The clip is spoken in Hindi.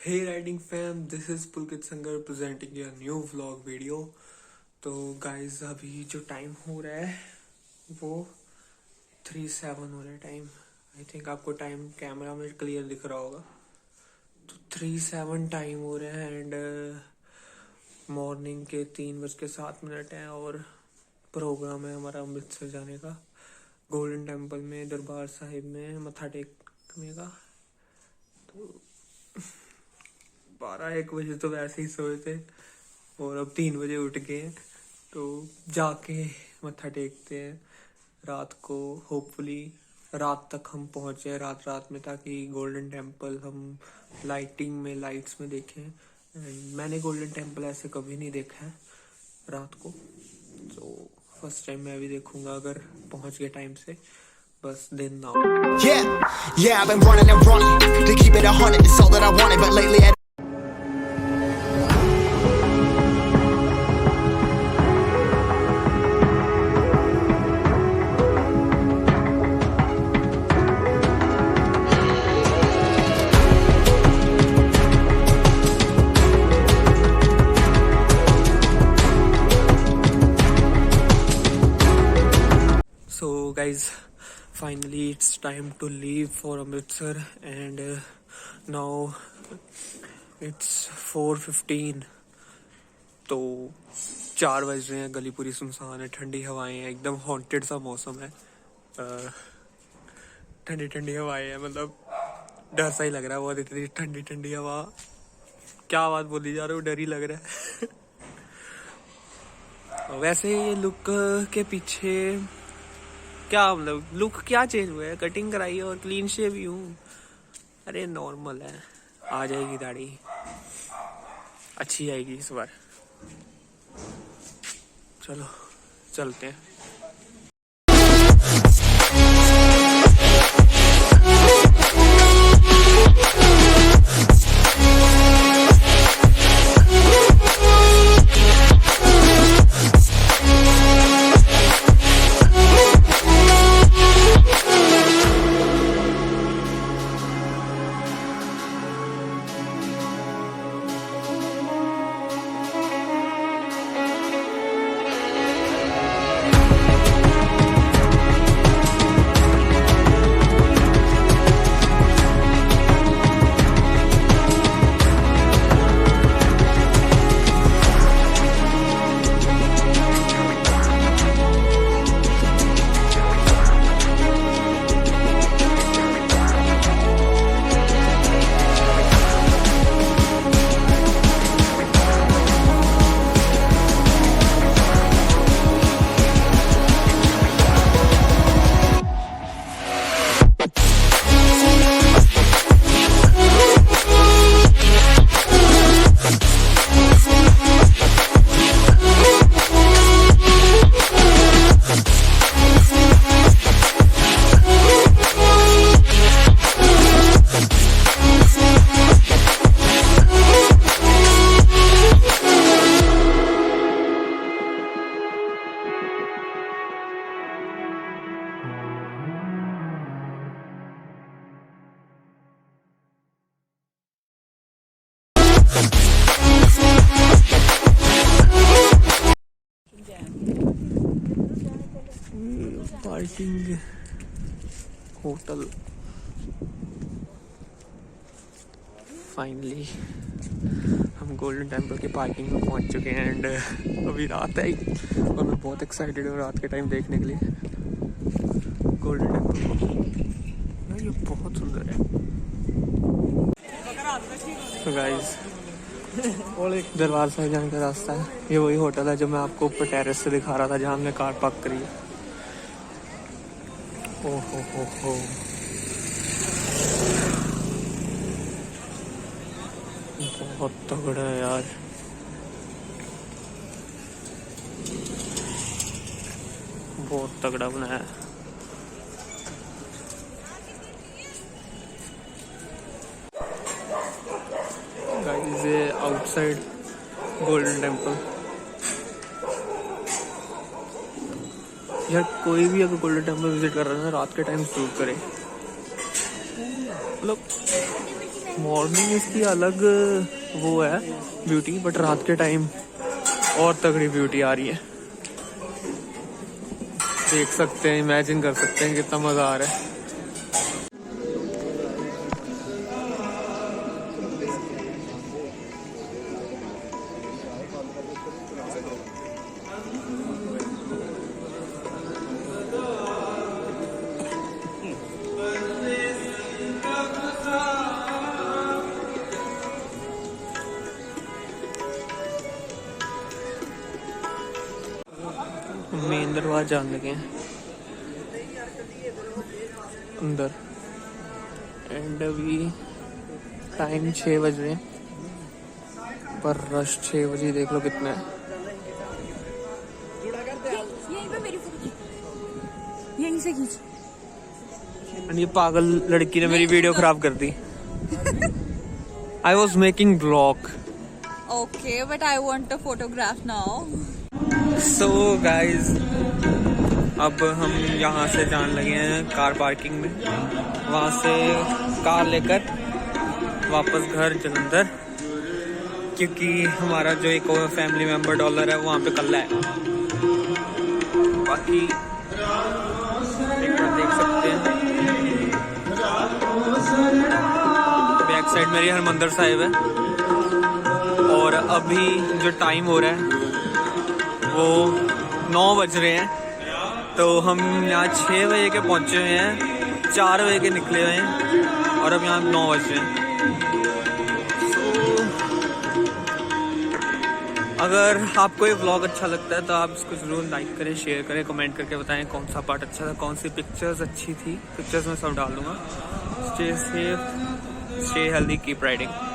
Hey riding fam, this is Pulkit Sangar presenting a new vlog video। तो गाइस अभी जो टाइम हो रहा है वो 3:07 हो रहा है टाइम। आई थिंक आपको टाइम कैमरा में क्लियर दिख रहा होगा। तो 3:07 टाइम हो रहा है एंड मॉर्निंग के 3:07 है और प्रोग्राम है हमारा अमृतसर जाने का, गोल्डन टेम्पल में दरबार साहिब में मत्था टेकने का। तो 12-1 बजे तो वैसे ही सोए थे और अब 3 बजे उठ गए, तो जाके मत्था टेकते हैं रात को। होपफुली रात तक हम पहुंचे रात में, ताकि गोल्डन टेम्पल हम लाइटिंग में लाइट्स में देखें। एंड मैंने गोल्डन टेम्पल ऐसे कभी नहीं देखा है रात को, तो फर्स्ट टाइम मैं भी देखूंगा अगर पहुंच गए टाइम से। बस दिन ना I've been running and running to keep it 100. It's all that I wanted, but lately So guys, finally it's time to leave for Amritsar and now it's 4:15। तो 4 बज रहे हैं, गली पूरी सुनसान है, ठंडी हवाएं हैं, एकदम हॉन्टेड सा मौसम है। ठंडी हवाएं हैं, मतलब डर सा ही लग रहा है बहुत, इतनी ठंडी हवा। क्या बात बोली जा रही हूँ, डर ही लग रहा है। वैसे ये लुक के पीछे क्या मतलब, लुक क्या चेंज हुआ है? कटिंग कराई है और क्लीन शेव ही हूँ। अरे नॉर्मल है, आ जाएगी दाढ़ी, अच्छी आएगी इस बार। चलो चलते हैं। पार्किंग होटल फाइनली हम गोल्डन टेम्पल के पार्किंग में पहुंच चुके हैं एंड अभी रात है और मैं बहुत एक्साइटेड हूँ रात के टाइम देखने के लिए गोल्डन टेम्पल को। ये बहुत सुंदर है। तो गाइस, दरबार साहिब जाने का रास्ता है, ये वही होटल है जो मैं आपको ऊपर टेरेस से दिखा रहा था, जहाँ हमने कार पार्क करी है। हो बहुत तगड़ा है यार, बहुत तगड़ा बनाया है। गाइस ये आउटसाइड गोल्डन टेम्पल। यार कोई भी अगर गोल्डन टेम्पल विजिट कर रहा है ना रात के टाइम जरूर करे। मतलब मॉर्निंग इसकी अलग वो है ब्यूटी, बट रात के टाइम और तगड़ी ब्यूटी आ रही है। देख सकते हैं, इमेजिन कर सकते हैं कितना मजा आ रहा है। मेन दरवाजा जान लगे हैं अंदर, एंड अभी टाइम 6 बज रहे हैं, पर रश 6 बजे देख लो कितना है। यहीं पे मेरी फोटो यहीं से खींच। एंड ये पागल लड़की ने मेरी वीडियो खराब कर दी। I was making blog. Okay, but I want a photograph now. So guys, अब हम यहाँ से जान लगे हैं कार पार्किंग में, वहाँ से कार लेकर वापस घर जलंधर, क्योंकि हमारा जो एक और फैमिली मेंबर डॉलर है वहाँ पे कल है। बाकी एक बार देख सकते हैं, बैक साइड मेरी हरमंदिर साहिब है। और अभी जो टाइम हो रहा है वो 9 बज रहे हैं, तो हम यहाँ 6 बजे के पहुँचे हुए हैं, 4 बजे के निकले हुए हैं, और अब यहाँ 9 बज रहे हैं। अगर आपको ये व्लॉग अच्छा लगता है तो आप इसको जरूर लाइक करें, शेयर करें, कमेंट करके बताएं कौन सा पार्ट अच्छा था, कौन सी पिक्चर्स अच्छी थी। पिक्चर्स में सब डाल दूँगा। Stay safe, stay healthy, keep riding.